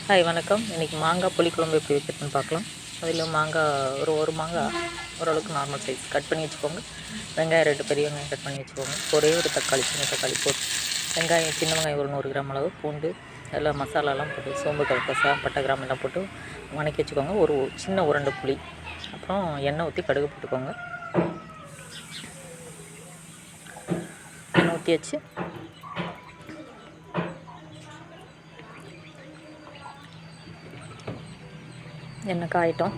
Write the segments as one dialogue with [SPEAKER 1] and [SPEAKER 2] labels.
[SPEAKER 1] Hi வணக்கம். இன்றைக்கி மாங்காய் புளிக்குழம்பு எப்படி வைக்கிறதுன்னு பார்க்கலாம். அதில் மாங்காய் ஒரு மாங்காய் ஓரளவுக்கு நார்மல் சைஸ் கட் பண்ணி வச்சுக்கோங்க. வெங்காயம் 2 பெரிய வெங்காயம் கட் பண்ணி வச்சுக்கோங்க. ஒரே ஒரு தக்காளி, சின்ன தக்காளி போட்டு வெங்காயம், சின்ன வெங்காயம் ஒரு 100 கிராம் அளவு, பூண்டு எல்லாம் மசாலாலாம் போட்டு சோம்பு, கல்கசா, பட்டை, கிராம் எல்லாம் போட்டு வணக்கி வச்சுக்கோங்க. ஒரு சின்ன உருண்டை புளி, அப்புறம் எண்ணெய் ஊற்றி கடுகு போட்டுக்கோங்க. எண்ணெய் ஊற்றியாச்சு. எண்ணெய் காயட்டும்.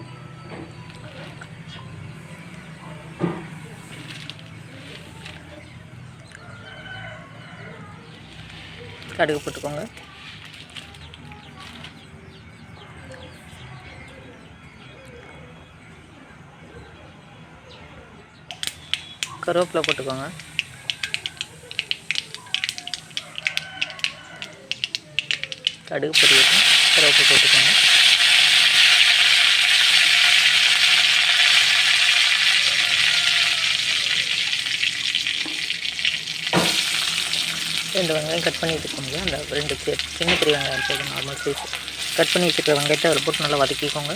[SPEAKER 1] கடுகு போட்டுக்கோங்க. கருவேப்பிலை போட்டுக்கோங்க. கடுகு பொரியட்டும். கருவேப்பிலை போட்டுக்கோங்க. ரெண்டு வெங்காயம் கட் பண்ணி வச்சுக்கோங்க. அந்த 2 சின்ன பெரிய வெங்காயம் போதும், நார்மல் சைஸ். கட் பண்ணி வச்சுருக்க வெங்காயத்தை அதில் போட்டு நல்லா வதக்கிக்கோங்க.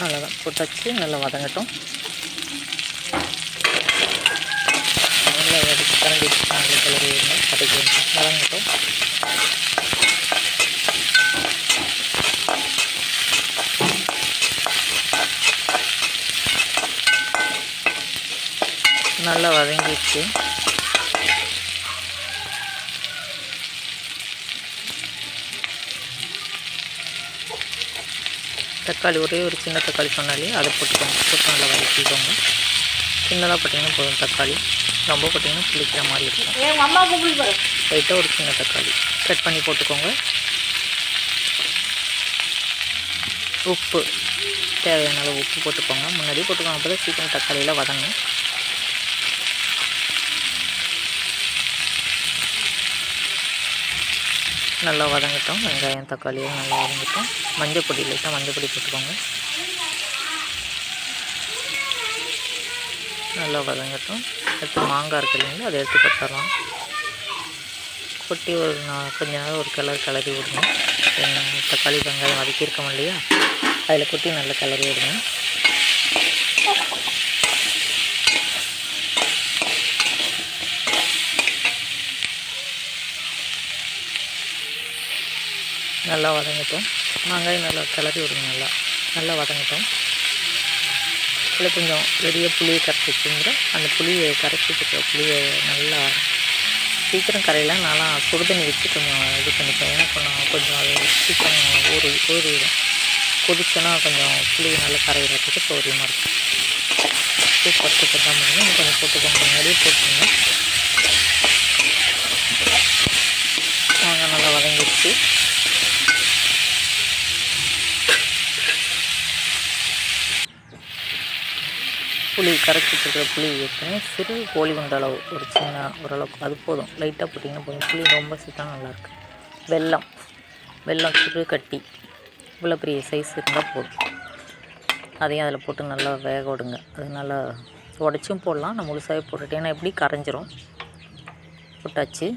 [SPEAKER 1] அவ்வளோதான், போட்டாச்சு. நல்லா வதங்கட்டும். நல்லா வதக்கி கரண்டி நல்ல கிளறி வதங்கட்டும். நல்லா வதங்கிடுச்சு. தக்காளி ஒரே ஒரு சின்ன தக்காளி சொன்னாலே அதை போட்டுக்கோங்க. போட்டு நல்லா வதக்கிக்கோங்க. சின்னதாக போட்டிங்கன்னா போதும் தக்காளி, ரொம்ப போட்டிங்கன்னா புளிக்கிற மாதிரி இருக்கும். லைட்டாக ஒரு சின்ன தக்காளி கட் பண்ணி போட்டுக்கோங்க. உப்பு தேவையான அளவு உப்பு போட்டுக்கோங்க. முன்னாடியே போட்டுக்கோங்க, அப்போ தான் சீக்கிரம் தக்காளியில் வதங்கணும். நல்லா வதங்கட்டும். வெங்காயம் தக்காளியும் நல்லா வதங்கட்டும். மஞ்சள் பொடி லைட்டாக மஞ்சள் பொடி போட்டுக்கோங்க. நல்லா வதங்கட்டும். அடுத்து மாங்காய் இருக்கு இல்லைங்களா, அதை எடுத்து கொட்டலாம். கொட்டி கொஞ்ச நேரம் ஒரு கிளறி விடுங்க. தக்காளி வெங்காயம் வதக்கியிருக்கோம் இல்லையா, அதில் கொட்டி நல்லா கிளறி விடுங்க. நல்லா வதங்கட்டும். வெங்காயம் நல்லா கிளறி விடுங்க. நல்லா வதங்கட்டும். இதில் கொஞ்சம் பெரிய புளியை கரைச்சி வச்சுங்கிற அந்த புளியை கரைச்சி வச்சுக்கிற புளியை நல்லா சீக்கிரம் கரையெல்லாம் நல்லா சுடுதண்ணி வச்சு கொஞ்சம் இது பண்ணிப்பேன். ஏன்னா கொஞ்சம் அது சீக்கிரம் ஊறிடும். கொதிச்சோன்னா கொஞ்சம் புளி நல்லா கரையிறதுக்கு சௌரியமாக இருக்கும். சூப்பர் தான் முடியும். இன்னும் கொஞ்சம் போட்டுக்கோங்க. நிறைய போட்டுக்கோங்க. நல்லா வதங்கிடுச்சு. புளி கரைச்சி வச்சுருக்கிற புளி ஏற்கனவே சிறு கோழி குண்ட அளவு ஒரு சின்ன ஓரளவுக்கு அது போதும். லைட்டாக போட்டிங்கன்னா போதும். புளி ரொம்ப சேர்த்தா நல்லாயிருக்கு. வெல்லம் சிறு கட்டி இவ்வளோ பெரிய சைஸ் இருந்தால் போதும். அதையும் அதில் போட்டு நல்லா வேக விடுங்க. அது நல்லா உடச்சும் போடலாம். நான் முழுசாகவே போட்டுட்டேன், ஏன்னா எப்படி கரைஞ்சிரும். போட்டாச்சு.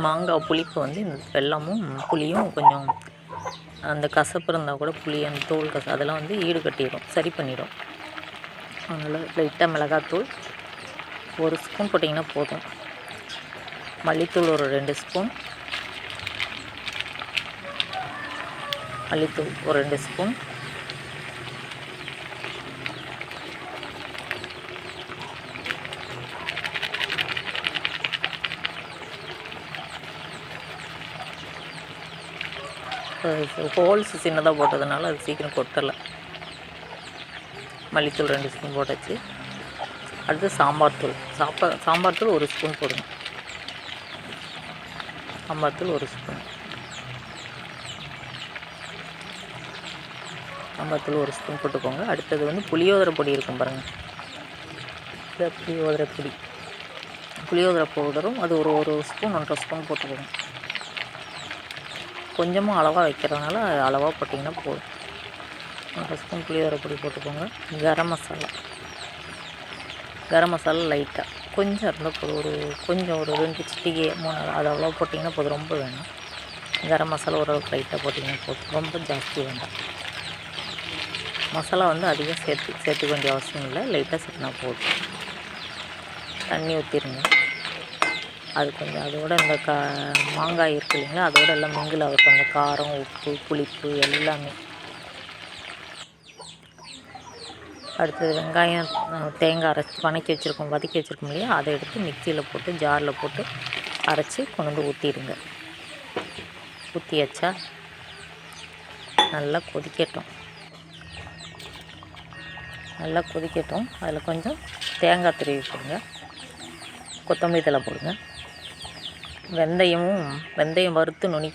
[SPEAKER 1] மாங்காய் புளிப்பு வந்து இந்த வெல்லமும் புளியும் கொஞ்சம் அந்த கசப்பு இருந்தால் கூட புளி அந்த தோல் அதெல்லாம் வந்து ஈடு கட்டிடும், சரி பண்ணிடும். அதனால் லைட்டாக மிளகாத்தூள் 1 ஸ்பூன் போட்டிங்கன்னா போதும். மல்லித்தூள் ஒரு 2 ஸ்பூன். மல்லித்தூள் ஒரு 2 ஸ்பூன். ஹோல்ஸ் சின்னதாக போட்டதுனால அது சீக்கிரம் கொட்டலை. மல்லித்தூள் 2 ஸ்பூன் போட்டாச்சு. அடுத்து சாம்பார் தூள் 1 ஸ்பூன் போடுங்க. சாம்பார் தூள் 1 ஸ்பூன். சாம்பார் தூள் 1 ஸ்பூன் போட்டுக்கோங்க. அடுத்தது வந்து புளியோதரை பொடி இருக்கும் பாருங்கள். இந்த புளியோதரை பவுடரும் அது ஒரு ஸ்பூன் 1.5 ஸ்பூன் போட்டுக்கோங்க. கொஞ்சமாக அளவாக வைக்கிறதுனால அளவாக போட்டிங்கன்னா போதும். 1 ஸ்பூன் புளியோதரை பொடி போட்டுக்கோங்க. கரம் மசாலா லைட்டாக கொஞ்சம் இருந்தால் போதும், கொஞ்சம் ஒரு 2 சிட்டிகை 3 அது அவ்வளோ போட்டிங்கன்னா போதும், ரொம்ப வேணாம். கரம் மசாலா ஓரளவுக்கு லைட்டாக போட்டிங்கன்னா போதும், ரொம்ப ஜாஸ்தி வேண்டாம். மசாலா வந்து அதிகம் சேர்த்துக்க வேண்டிய அவசியம் இல்லை, லைட்டாக சேர்த்துனா போதும். தண்ணி ஊற்றிடுங்க. அது கொஞ்சம் அதோட இந்த மாங்காய் இருக்குது இல்லைங்களா, அதோட எல்லாம் மிங்கில் ஆகட்டும். அந்த காரம், உப்பு, புளிப்பு எல்லாமே. அடுத்தது வெங்காயம் தேங்காய் அரைச்சி வதக்கி வச்சுருக்கோம் இல்லையா, அதை எடுத்து மிக்சியில் போட்டு ஜாரில் போட்டு அரைச்சி கொண்டு வந்து ஊற்றிடுங்க. ஊற்றியாச்சா, நல்லா கொதிக்கட்டும். அதில் கொஞ்சம் தேங்காய் துருவி போடுங்க, கொத்தமல்லி தழை போடுங்க. வெந்தயம் வறுத்து நுணுக்கி